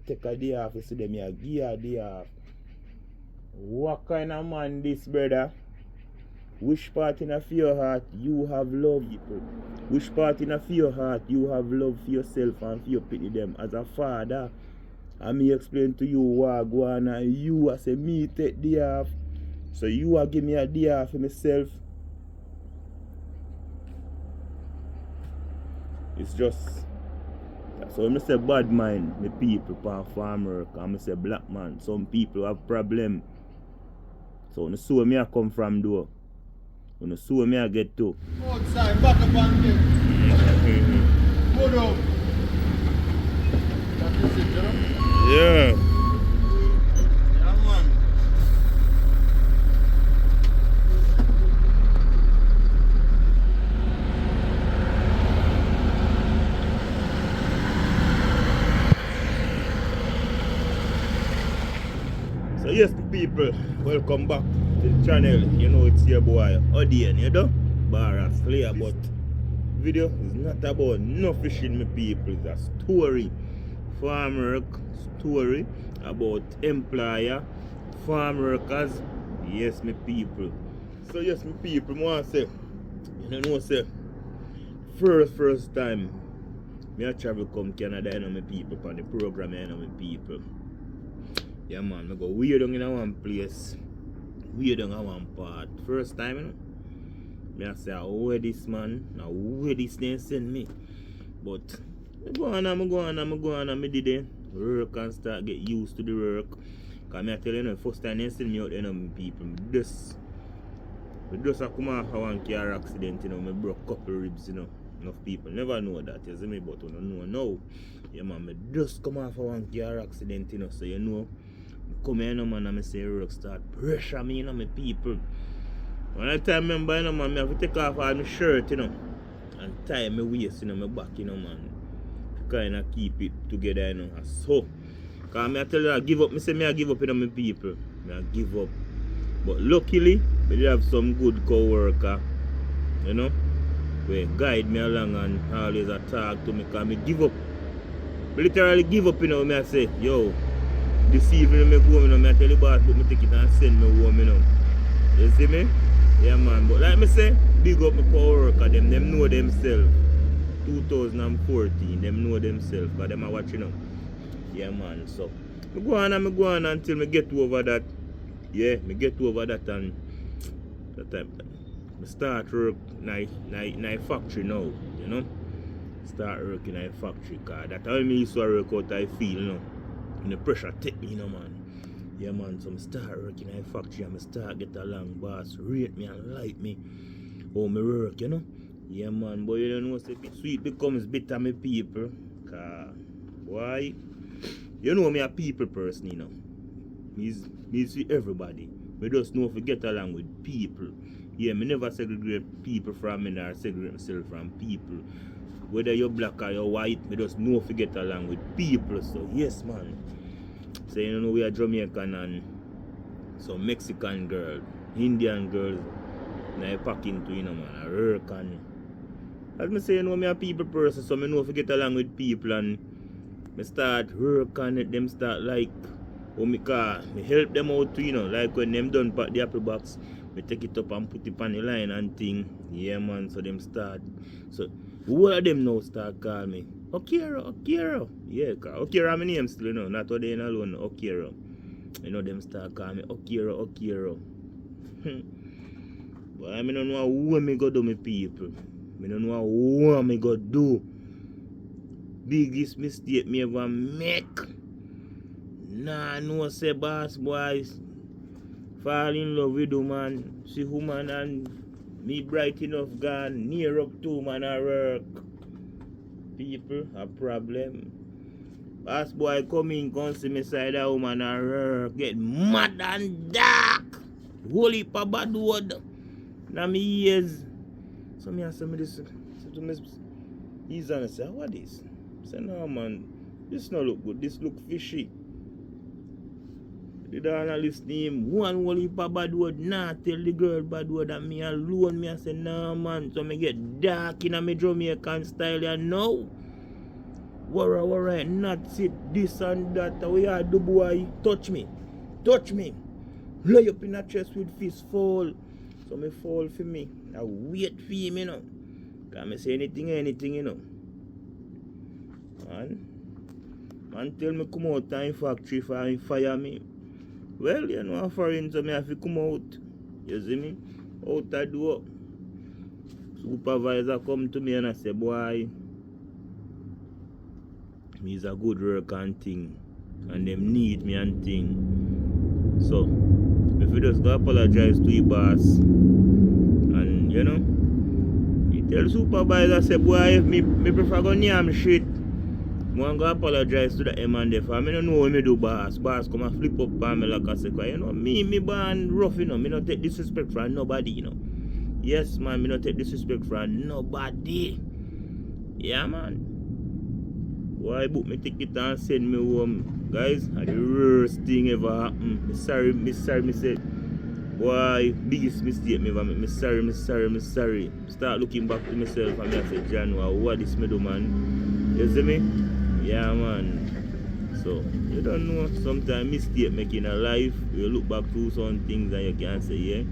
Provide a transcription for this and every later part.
take a day off, you see them, you give a day off. What kind of man this, brother? Which part in your heart you have love people? Which part in your heart you have love for yourself and for your pity them? As a father, I me explain to you what go on, and you I say me take day off. So you are give me a day off for myself. It's just so when I say bad mind, the people pan farm work, and I say black man, some people have problem. So when you see where me I come from though. When you see where me I get to. Outside, back up and get. Good up. That is it, you know? Yeah. Yeah, man. So yes people, welcome back to the channel. You know it's your boy Odane, you know? Bar clear, but video is not about no fishing my people, it's a story. Farm work story about employer, farm workers, yes my people. So yes my people, I want to say, you know say, first time me I travel come Canada, you know my people, on the program, you know my people. Yeah man, I go way down in one place, way down in one part. First time, you know, me I say, where this man, now where this thing send me. But I go on, I did it. Work and start get used to the work. Cause me I tell you, know, first time they send me out, you know, my people, just I come off one car accident, you know, I broke a couple ribs, you know. Enough people never know that, you see me, but I don't know now. Yeah man, I just come off one car accident, you know, so you know. Come here, you know, man, and I say work start pressure me, you know, my people. When I time remember, you know, man, I have to take off all my shirt, you know, and tie my waist, you know, my back, you know, man. To kind of keep it together, you know. So, because I tell you, I give up, I say I give up, you know, my people. I give up. But luckily, I did have some good co-worker, you know, who guide me along and always talk to me, because I give up. I literally give up, you know, I say, yo, this evening I go home, I tell the boss, but I take it and send me home, you know. You see me? Yeah man, but like I say, big up my co-worker, them know themselves. 2014, them know themselves, because them are watching them. Yeah man, so I go on until I get over that. Yeah, I get over that, and that time I start work in a factory now, you know. Start working in a factory, because that's how I used to work out I feel, you know. And the pressure take me, you know, man. Yeah, man, so I start working in a factory and I start get along, boss rate me and like me. How me work, you know. Yeah, man, but you don't know, say, sweet becomes bitter, me people. Cause, why? You know me a people person, you know. Me see everybody. Me just know if we get along with people. Yeah, me never segregate people from me or segregate myself from people. Whether you're black or you're white, me just know if we get along with people. So, yes, man. So you know we are Jamaican and some Mexican girl, Indian girls, and I pack into, you know, man, I work and as me say, you know, me a people person, so I know if I get along with people and I start work and them start like, oh me car, me help them out too, you know, like when them done pack the apple box, me take it up and put it on the line and thing, yeah man, so them start, so all of them now start call me, Okiro, yeah, Okiro my name still, you know, not Odane alone, Okiro, you know, them start call me Okiro, but I don't know what me go do, my people, I don't know what me go do. Biggest mistake me ever make. Nah, no say boss boys fall in love with you, man. See woman and me bright enough gone near up to man at work. People a problem. Boss boy come in, come see me side a woman at work. Get mad and dark. Holy pa bad word. Now me ears. So me ask me this. So to me, he's on say, what is? Say no man, this no look good, this look fishy. The journalist name one whole heap of bad word, nah tell the girl bad word and me alone. Me I say nah man, so me get dark in a me Jamaican style and now. Worry, not sit, this and that. We are do boy. Touch me. Lay up in a chest with fist fall. So me fall for me. I wait for him, you know. Can't me say anything, you know. Man tell me come out time factory for him fire me. Well, you know, foreign so me have to come out. You see me? Out the door. Supervisor come to me and I say, boy, me's a good work and thing. And them need me and thing. So, if you just go apologize to your boss, and you know, you tell supervisor, say, boy, if me prefer go near shit, I go apologize to the M and F. I don't know what me do, boss. Boss come and flip up on me like I say, you know, me born rough, you know, me not take disrespect from nobody, you know. Yes, man, me not take disrespect from nobody. Yeah, man. Why book me ticket and send me home? Guys, that's the worst thing ever happened. Me sorry, me said. Boy, biggest mistake me ever make. Me sorry. Start looking back to myself and I say, John, what this me do, man? You see me? Yeah, man. So, you don't know, sometimes mistake making a life, you look back to some things and you can't say, yeah?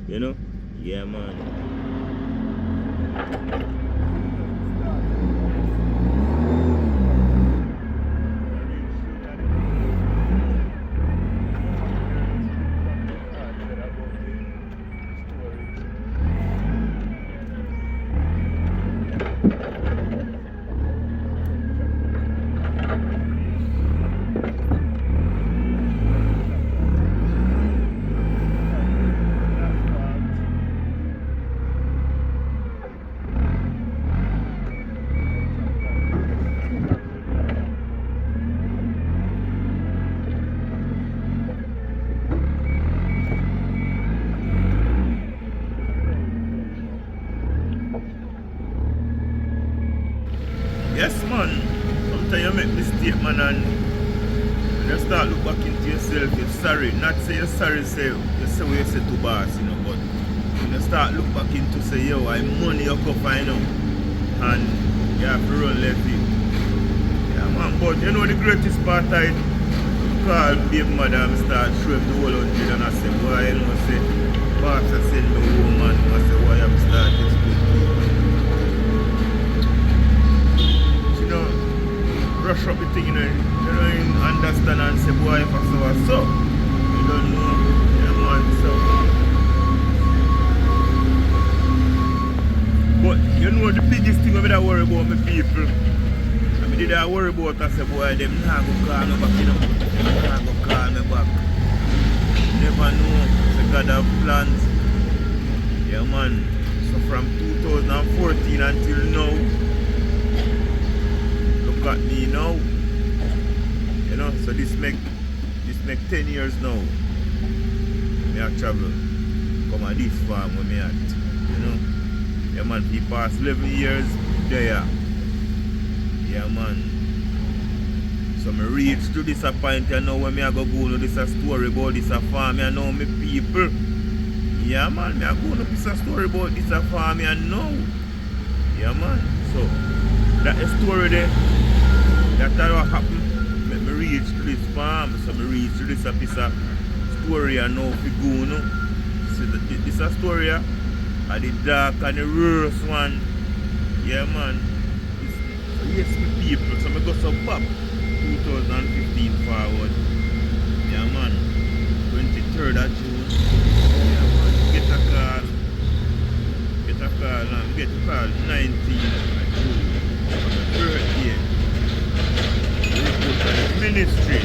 You know? Yeah, man. Yes, man. Sometimes you make mistake, man, and you start look back into yourself. You're sorry. Not say you're sorry, say you say what you say to boss, you know. But when you start look back into say, yo, I money you come find out, and you have to run left it. Yeah, man. But you know the greatest part of it, call baby mother and start showing the whole 100, and I say, boy, you know, say, boss, I send me home, man. I say, why I'm starting school. Rush up the thing, you don't understand and say, boy, if I so, you don't know, yeah, man, so. But you know the biggest thing I worry about my people, I did I worry about, I say, boy, them not go call me back, you know, them not go call me back. Never know, the God have plans, yeah, man. So from 2014 until now, got me now, you know, so this make 10 years now. Me a travel, come at this farm where me at, you know. Yeah, man, he past 11 years there. Yeah, man. So me reach to this point, you know, when me a go to this a story about this a farm, you know, me people. Yeah, man, me a go to this a story about this a farm, you know. Yeah, man. So that is story there. That's what happened. Let me reach to this farm. So me reach to this a piece of story I know if you go, no. See this is a story of the dark and the worst one. Yeah, man. So yes, my people. So I go so back 2015 forward. Yeah, man. 23rd of June. Yeah, man. Get a call and get a call 19th of June. Birthday. Ministry.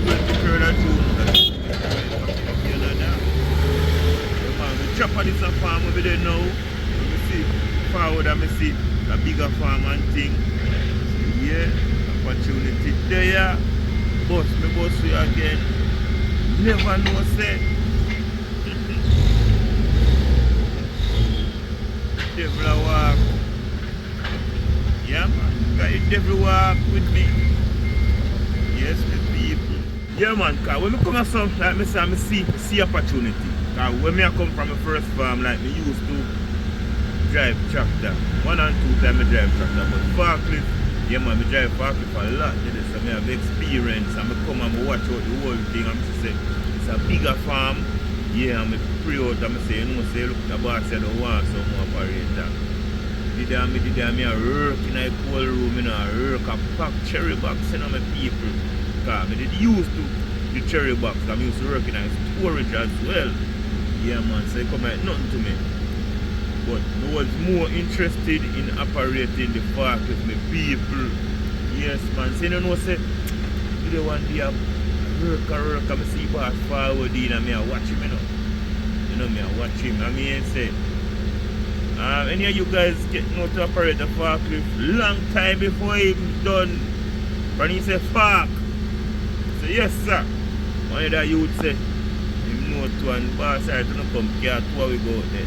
23rd of June. The chop of this farm over there now. You see, forward I see a bigger farm and thing. Yeah, opportunity there. Boss you again. Never know say. Devil walk. Yeah, man. Got the devil walk with me. Yes, my people. Yeah, man, because when I come to something like me say, I see opportunity. Because when I come from my first farm, like me used to drive tractor. 1 and 2 times I drive tractor, but forklift, Yeah man, I drive forklift a lot today, so I have experience and I come and I watch out the whole thing and I say, it's a bigger farm. Yeah, and I pray out and I say, you know, say look the boss said I don't want some operator. Did I work in a cold room, you know, I work a pack cherry box, you know, my people. Because I did used to the cherry box, I used to work in a storage as well. Yeah man, so it come like nothing to me. But I was more interested in operating the forklift, my people. Yes man, so you know, say, you don't want to work, I see boss forward in and I watch him, you know. You know, I watch him, I mean, say, any of you guys getting out to operate the forklift long time before he done, when he say fork. So yes sir, one of that you would say, him know to and boss I don't come care to how we go there.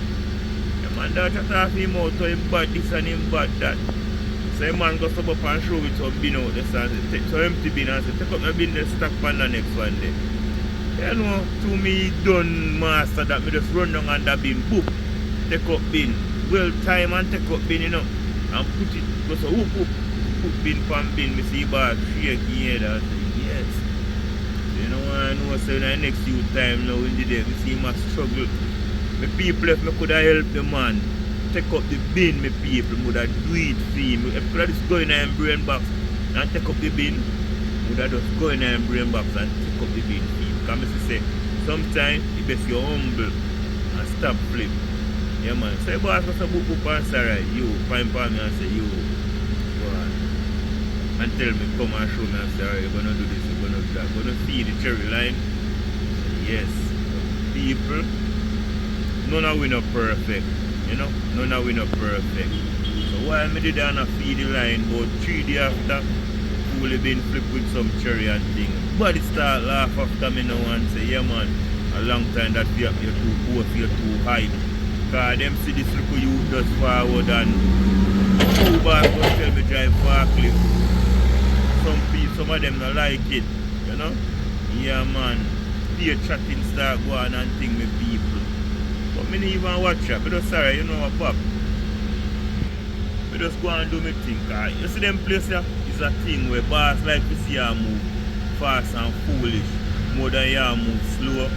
The man that chat off him out to him bad this and him bad that. So the man go stop up and show with some bin out there and say, so empty bin and say, take up the bin the stack pan the next one there. You know, to me done master that me just run down on that bin, boop, take up bin. Well time and take up bin, you know, and put it, go so whoop whoop, put bin pan bin, me see bad shake head and say, yes. So you know what I know, so in the next few time now in the day, we see him a struggle. My people, if I could have helped the man, take up the bin, my people, would have do it for him. If I could have just go in the brain box and take up the bin, would have just go in the brain box and take up the bin for him. Because I say, sometimes it's best you're humble and stop flip. Yeah man, so boss was a book and say, right, you find for me and say, you go on. And tell me, come and show me and say, alright, you're gonna do this, you're gonna do that, you're gonna feed the cherry line. Yes, people, none of we not perfect, you know, none of we not perfect. So while I did on a feed the line, about 3 days after, fully been flipped with some cherry and thing. But it start laugh after me now and say, yeah man, a long time that you're too both, you're too high. Because them see this little youth just forward and two bars will tell me drive forklift. Some of them don't like it, you know? Yeah man, peer chatting start going and thing with people. But me didn't even watch it, but just sorry, you know what pop? I just go and do my thing, cause you see them place here, it's a thing where boss like to see you move fast and foolish, more than you move slow.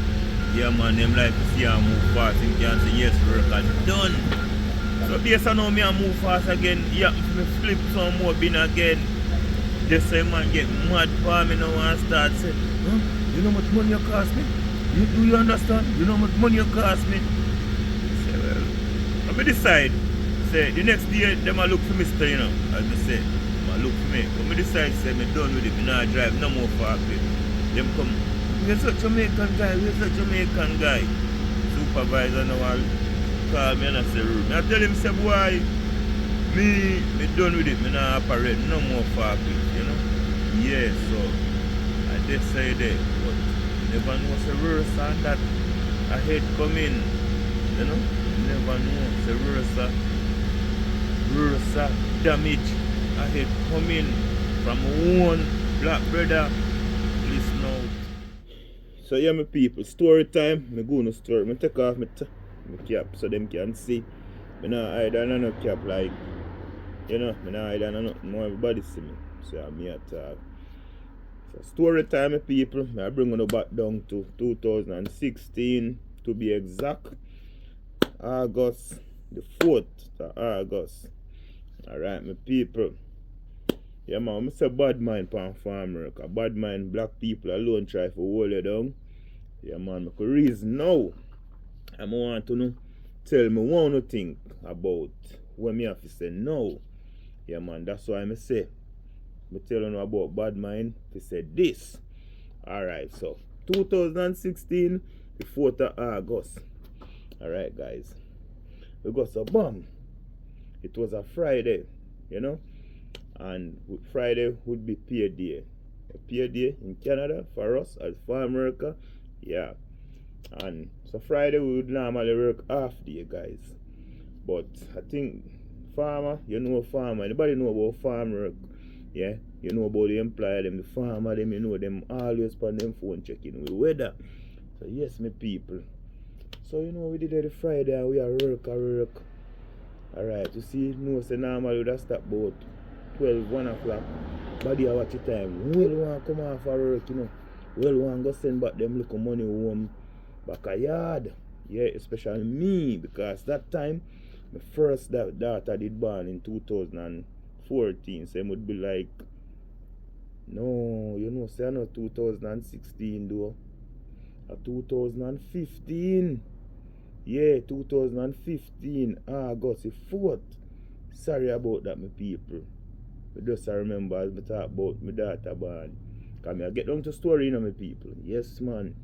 Yeah man, them like to see I move fast and can say yes, work and done. So based on how me I move fast again, yeah, me flip some more bin again. Just say man get mad for me now and start say, huh? You know how much money you cost me? Do you understand? You know how much money you cost me? I say, well, I decide, say the next day them I look for me still, you know, as I say, I look for me. But I decide say me done with it, me not drive no more forklift. Them come. Where's that Jamaican guy? Where's that Jamaican guy? Supervisor now will call me and I say, I tell him, say, boy, me done with it, me not operate no more forklift, you know? Yes, so I decided, but never know the worse and that ahead coming, you know? Never know the worse damage ahead coming from one black brother. Listen out. So yeah, my people, story time. I go no story. I take off my cap so them can see. I not hide under no cap like, you know, I not hide under nothing more. Everybody see me. So I'm here to talk. So story time, my people. I bring you back down to 2016 to be exact. August the 4th of August. Alright, my people. Yeah man, I say bad mind pan farm work. A bad mind black people alone try to hold you down. Yeah man, I could reason now. I want to know, tell me one thing about what me have to say now. Yeah man, that's why I say. I tell you about bad mind to say this. Alright, so 2016, the 4th of August. Alright guys. We got a bomb. It was a Friday, you know. And Friday would be pay day. A pay day in Canada for us as farm worker. Yeah. And so Friday we would normally work half day, guys. But I think farmer, you know farmer, anybody know about farm work? Yeah, you know about the employer, them, the farmer, them, you know them always on them phone checking with weather. So yes, my people. So you know we did it the Friday and we are work. Alright, you see, no say normally we would have stop about 12, 1 o'clock. Body I watch the time. Well want come off for work, you know. Well want go send back them little money home back a yard. Yeah, especially me, because that time my first daughter did born in 2014. So it would be like, no, you know, say I know 2016 though. 2015. Yeah, 2015, August the 4th. Sorry about that, my people. I just remember as I talk about my daughter born. Because I get down to story, you know, my people. Yes, man.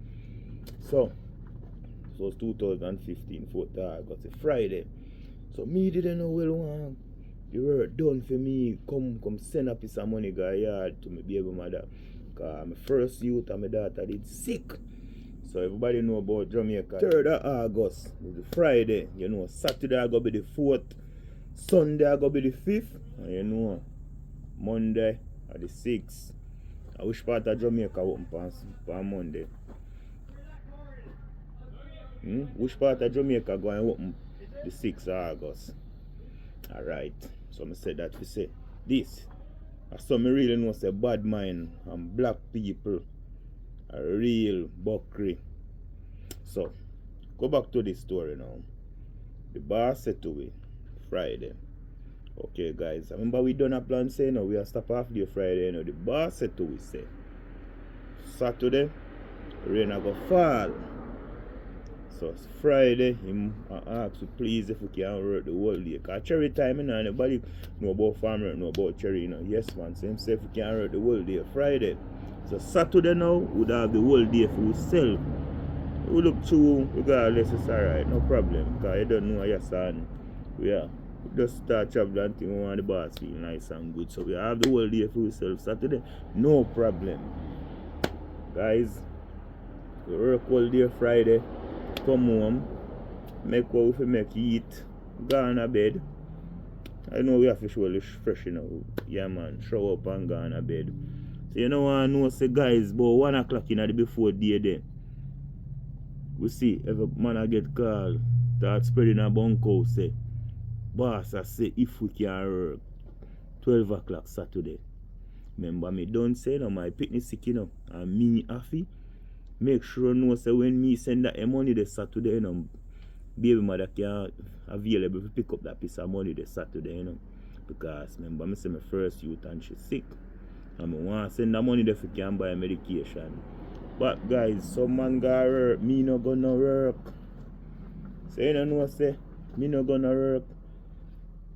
So it was 2015, 4th August, a Friday. So me didn't know well the work done for me. Come send a piece of money go yard to my baby mother. Because my first youth and my daughter did sick. So everybody know about Jamaica. 3rd of August is the Friday. You know, Saturday I go be the 4th. Sunday I go be the 5th. And you know, Monday are the 6th. I wish part of Jamaica open on Monday. Which part of Jamaica going open the 6th of August? Alright. So I said that to say this. So I really know say bad mind and black people are real buckery. So go back to this story now. The boss said to me Friday. Okay guys, I remember we done a plan say no, we are stop off the Friday, you know. The boss said to we say Saturday rain a go fall. So it's Friday, him asked me please if we can work the whole day. Cause cherry time, you know, nobody know about farmer, know about cherry, you know. Yes man, so him say if we can work the whole day Friday. So Saturday now, we'd have the whole day for ourselves. We look through regardless, it's alright, no problem. Cause you don't know your son. Yeah. We just start traveling and we want the boss feel nice and good. So we have the whole day for ourselves Saturday, no problem. Guys, we work all day Friday. Come home, make what we make eat, go on a bed. I know we have to show fresh, you know. Yeah man, show up and go on a bed. So you know I know say guys, but 1 o'clock in the before day then. We see every man I get called, start spreading a bunko say, boss I say if we can work 12 o'clock Saturday. Remember me don't say no, my picnic sick, you know, and me happy. Make sure know say when me send that money this Saturday, you know, baby mother can available to pick up that piece of money this Saturday, you know. Because remember me say my first youth and she's sick. And I want to send that money there for can buy medication. But guys, some man gonna work, me no gonna work. So you know say me no gonna work.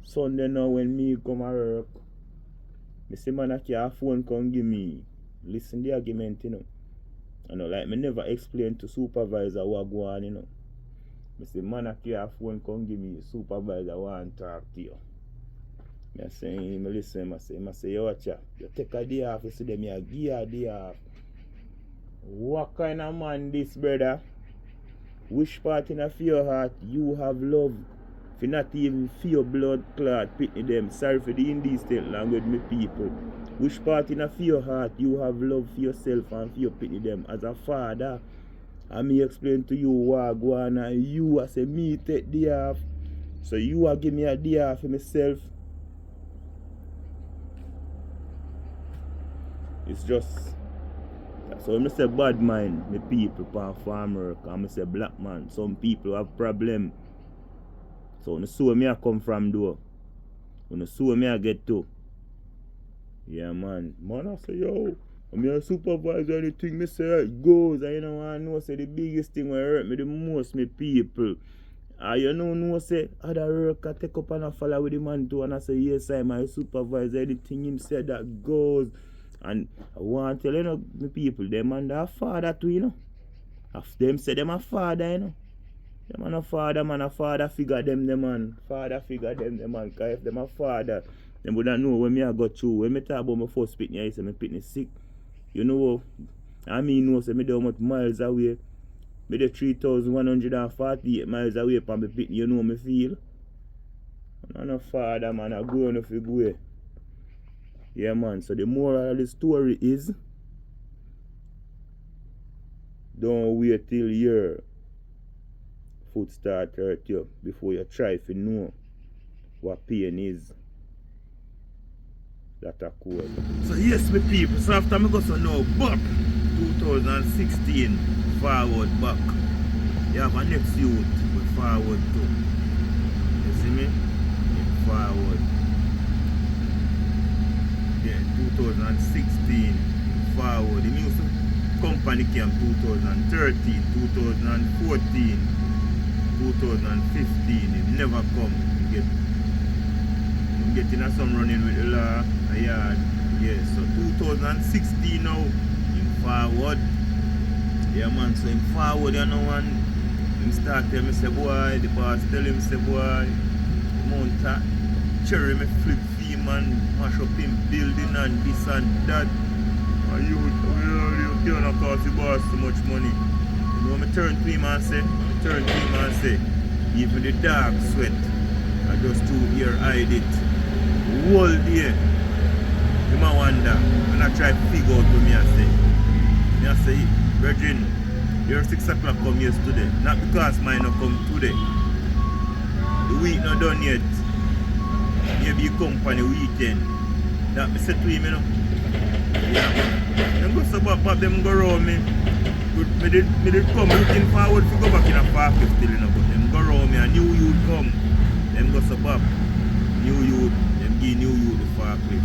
Sunday now when me come to work. Me say man I can phone come give me. Listen the argument, you know. I know, like me never explain to supervisor what go on, you know. I say, man, I can't phone come give me supervisor want to talk to you. I say, me listen, I say, yo, watch ya. You take a day off, you see them, you give a day off. What kind of man this, brother? Which part in your heart you have love? If you not even feel blood clot, pitney them. Sorry for the indecent language, me people. Which part in your heart you have love for yourself and for your pitney them? As a father, and me explain to you what go on and you I say me take day off. So you are give me a day off for myself. It's just so when I say bad mind, me people pan farm work, and I say black man, some people have problem. So when you see where me I come from though, when you see where me I get to. Yeah man. Man I say yo, I'm your supervisor, anything me say it goes, and you know I know say the biggest thing will hurt me the most me people. You know say other work I take up and I follow with the man too, and I say yes I'm my supervisor, anything him say that goes. And I want to tell you know me people, them and their father too, you know. If them say them a father, you know. Them and a father figure them the man. Father figure them the man. Cause if them a father, them wouldn't know when me I go through. When me talk about my first pitney, I say my pitney sick. You know, I mean know say me down much miles away. Me the 3,148 miles away from my pitney, you know me feel. I'm a father man, I go on if you go. Yeah man, so the moral of the story is don't wait till your foot start hurt you before you try to know what pain is. That are cool. So yes, my people, so after I go so now back 2016 forward back. You have a next youth with forward too. You see me? Forward. Yeah, 2016 forward. The new company came 2013, 2014, 2015. It never come. I'm getting some running with the law. Yeah, so 2016 now in forward. Yeah man, so in forward you know one him start tell me say boy, the boss tell him say boy, mount a cherry me flip fee man, mash up him building and this and that. And you can't cost the boss so much money. You know me turn to him and say, even the dog sweat, I just 2 year hide it. Whole day. You might wonder, when I try to figure out what I say, Virgin, your 6 o'clock come yesterday. Not because mine not come today. The week not done yet. Maybe you come for the weekend. That me say to him, you know. Yeah. Them go so bad, them go around me. Me did come looking forward to go back in a park still, you know. But them go around me, a new youth come. Them go so bad. New youth, them give new youth the far cliff.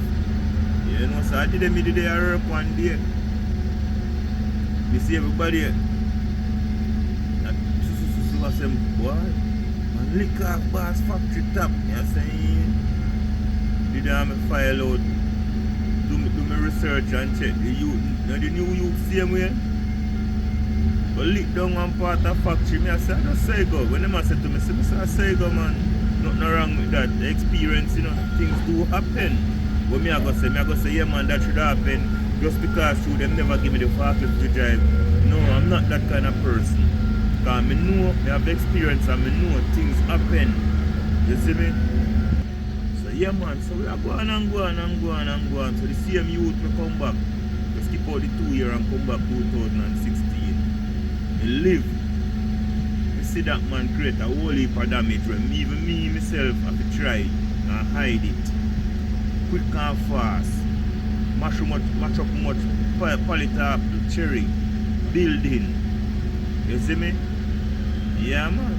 You know, so I did them work one day. You see everybody that say, boy, man lick off boss factory top. You know saying? Did I have a file out, do my research and check the youth. Now the new youth same way. But lick down one part of factory, me I say, I just say go. When them say to me, I say go man. Nothing wrong with that. The experience, you know, things do happen. But me I go say, yeah man, that should happen. Just because you them never give me the forklift to drive. No, I'm not that kind of person. Because I know, I have the experience and I know things happen. You see me? So yeah man, so we are going and going. So the same youth will come back. We skip out the 2 year and come back 2016. We live. You see that man create a whole heap of damage when even me myself have to try and hide it. Quick and fast. Mash up much pallet up, cherry, building. You see me? Yeah man.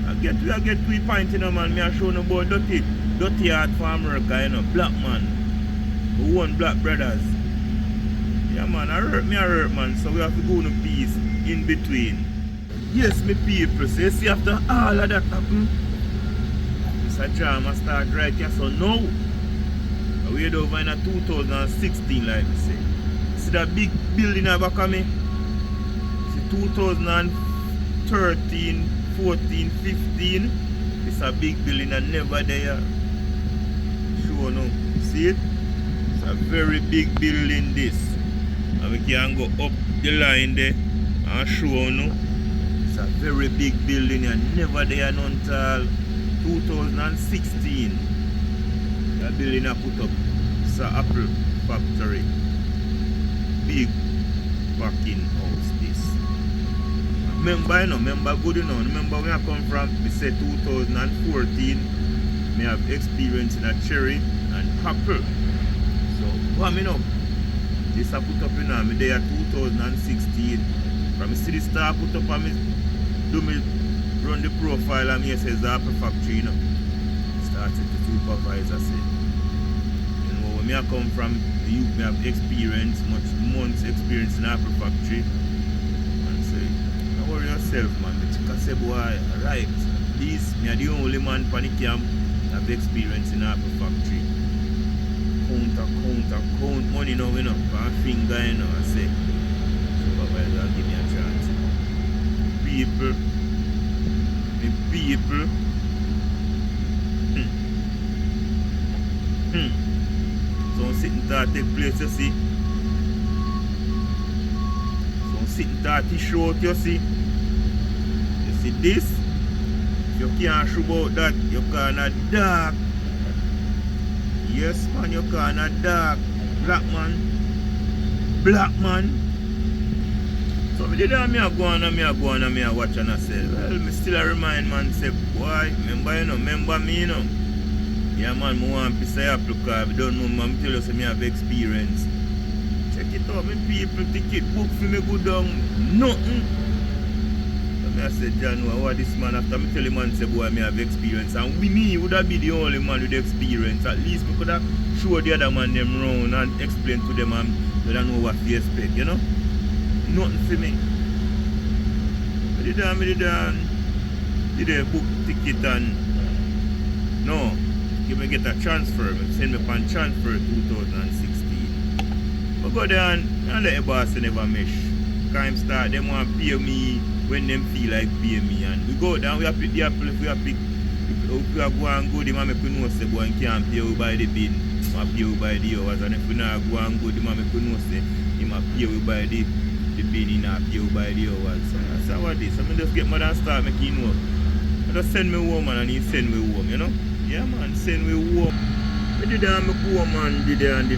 I get to a point, you know man, me I show no about dirty heart for America, you know, black man. Who want black brothers. Yeah man, I hurt man, so we have to go in peace in between. Yes, me people, so you see after all of that happen, Mr. Drama start right here, so now we head over in 2016 like we say. See that big building at back of me? See 2013, 14, 15. It's a big building and never there. Sure no. See it? It's a very big building this. And we can go up the line there and show no. It's a very big building and never there until 2016. That building I put up. It's an apple factory. Big packing house this. Remember, remember good remember where I come from, we said 2014, me have experience in a cherry and apple. So what me know? This I put up in me there 2016. From see the star put up and me do me run the profile and me says the apple factory, you know. Started the supervisor say. You know where me I come from, the youth me have experience, much months experience in apple factory. And say, don't worry yourself man, I say boy, right, this me are the only man for the camp have experience in apple factory. Count money now, you know, for a finger, you know, I say, supervisor give me a chance. People. So sitting there take place, you see. So sitting there to show out, you see. You see this? You can't show about that, you can't dark. Yes man, you can't dark. Black man. So me did me a go on and me a watch and I say, well, me still a remind man say, boy, remember you know, remember me you know. Yeah man, I want to say apple because I don't know, man. I tell you, so I have experience. Check it out, my people, ticket book for me go down. Nothing. So I said, John, what this man after I tell him man say boy I have experience. And we me would have been the only man with experience. At least we could have showed the other man them round and explain to them and they don't know what to expect, you know? Nothing for me. Did a book ticket and no, give me get a transfer, send me on transfer 2016. But go there and let the boss never mesh. Crime start, them want to pay me when them feel like pay me and we go down, we have pick the apple, if we have pick if we are go and go, the man make we know say boy can't pay you by the bin, I pay you by the hours and if we not go and go, the man make we know say he might pay you by the bin, he not pay you by the hours. So that's how it is. So I just get mad and start making him work. I just send me home man, and he send me home, you know? Yeah man, send me home. I did that make home man, did that.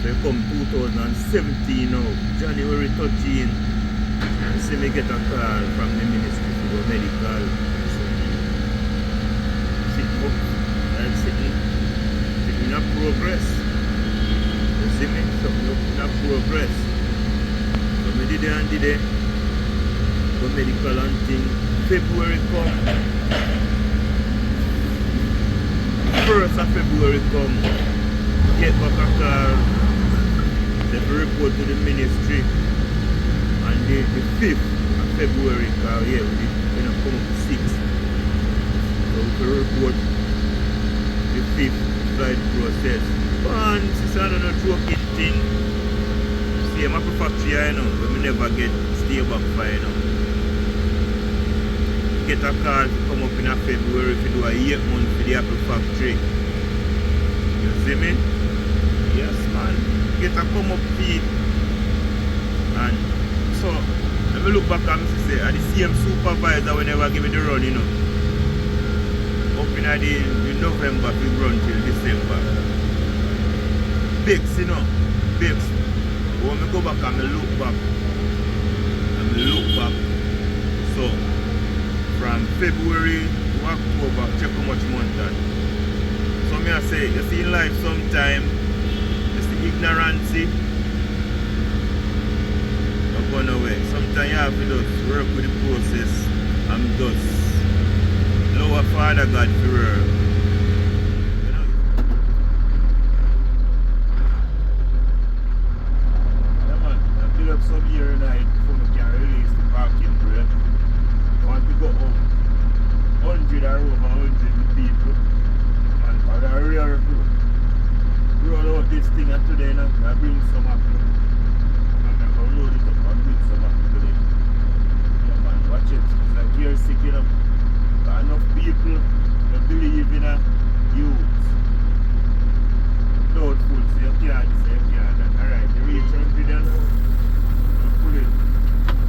So I come 2017 now, January 13. I see me get a call from the ministry to go medical. Sitting up and sitting in progress. You see me? Something in progress. So I did it. Go medical and thing. February come. 1st of February come. Get back a call. They report to the ministry. And the 5th of February, because yeah, we come up to 6th. So we can report the 5th flight process. And since I don't know joking thing, see I'm a factory I know, but we never get stay back for you know. Get a call to come up in a February to do a 8 month for the apple factory. You see me? Yes man. Get a come up feed. And so let me look back and say the same supervisor will never give me the run, you know. Up in the November we run till December. Bex, you know. Bex. But when I go back and I look back. So from February to October, check how much month that. So me I say, you see in life sometime, you see ignorance not going away. Sometimes you have to just work with the process and just lower Father God for her. You know? Yeah man, I build up some year night before we can release the parking brake. I want to go up 100 or over 100 people. And I really roll out this thing today now. I bring some apple. And I load it up and bring some apple today. Yeah man, watch it. It's like you're sick, you know. Enough people that believe in a youth. Doubtful, so you can't. Alright, you reach 100 and pull it.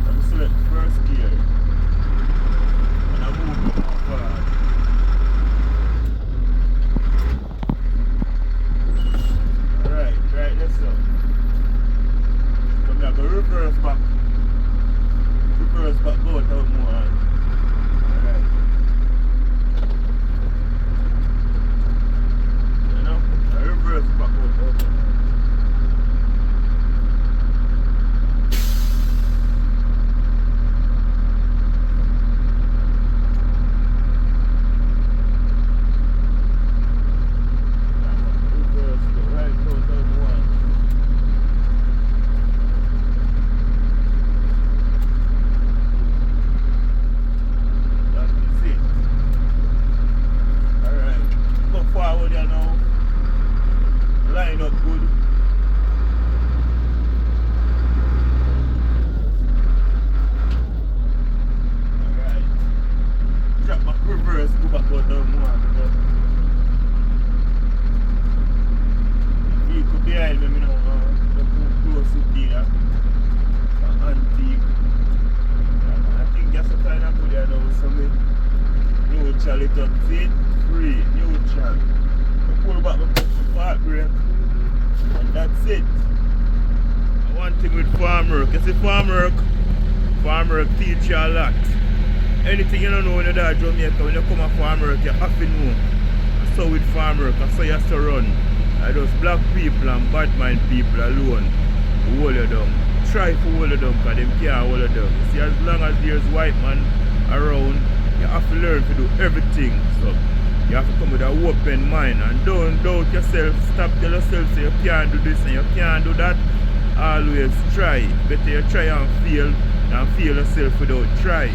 I'm select first gear. And I move it forward. Alright, let's go. So I'm going to reverse back. Go without more hand. Alright. You know, I reverse back out. Farm work teach you a lot. Anything you don't know when you're there Jamaica, when you come to farm work, you have to know. so with farm work, I say you have to run. I just black people and bad mind people alone who hold you down. Try to hold you down because them can't hold you down. You see, as long as there's white man around, you have to learn to do everything. So you have to come with an open mind and don't doubt yourself. Stop tell yourself say you can't do this and you can't do that. Always try. Better you try and fail than fail yourself without try.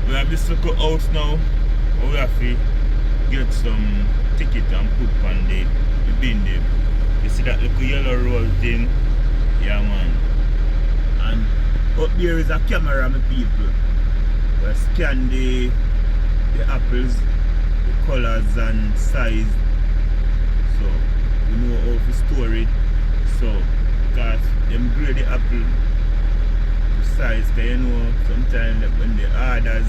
We have this little house now. We have to get some ticket and put on the bin there. You see that little yellow roll thing? Yeah, man. And up there is a camera, my people. We scan the apples, the colors and size. So we know how to store it. So because them grade the apple size, because you know sometimes when the orders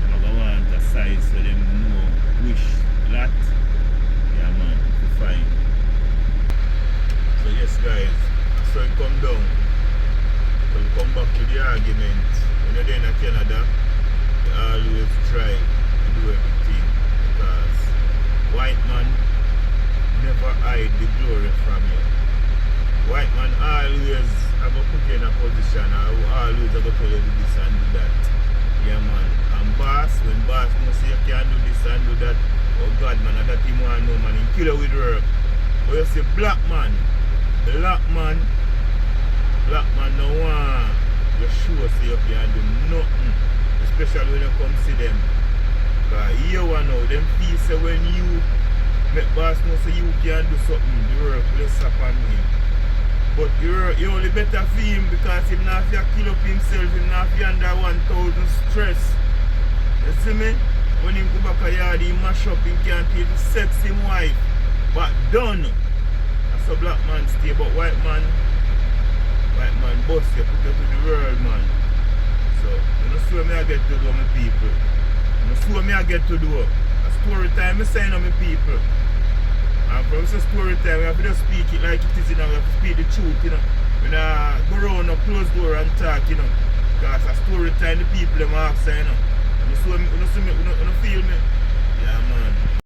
they don't want a size, so them know which lot. Yeah, man, to find. So yes guys, so it come down. So we come back to the argument. When you're there in Canada, you always try to do everything, because white man never hide the glory from you. White man always have to put you in a position, or always have to tell you do this and do that. Yeah, man. And boss, when boss knows you can't do this and do that, oh God, man, and that him want to know, man, he kill you with work. But you see, black man no want you sure say you can't do nothing, especially when you come see them. Because you know, them feel say when you make boss know say you can't do something, the work less upon him. But you only better for him because he not have to kill up himself, he not have to under 1,000 stress. You see me? When he go back a yard, he mash up, he can't even sex him wife. But done. That's a black man stay, but white man bust you, put you to the world, man. So, you know see what me I get to do, my people. You know see what me I get to do. A story time, I say, you know, my people. And from this story time, we have to just speak it like it is, you know, we have to speak the truth, you know. We don't go around and close door and talk, you know. Because a story time, the people them ask, you know. You see me, you know feel me? Yeah, man.